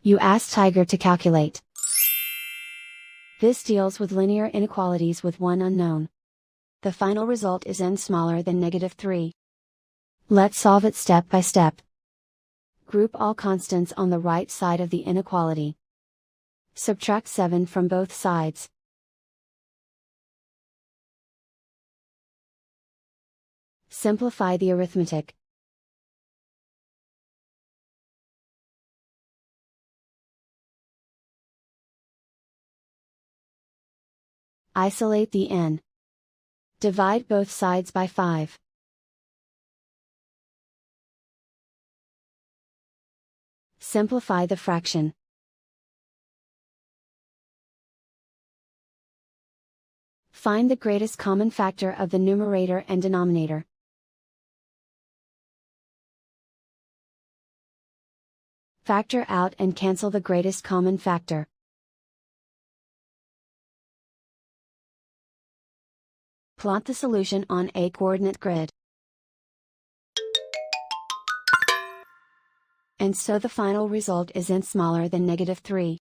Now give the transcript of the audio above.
You ask Tiger to calculate. This deals with linear inequalities with one unknown. The final result is n smaller than -3. Let's solve it step by step. Group all constants on the right side of the inequality. Subtract 7 from both sides. Simplify the arithmetic. Isolate the n. Divide both sides by 5. Simplify the fraction. Find the greatest common factor of the numerator and denominator. Factor out and cancel the greatest common factor. Plot the solution on a coordinate grid. And so the final result is n smaller than -3.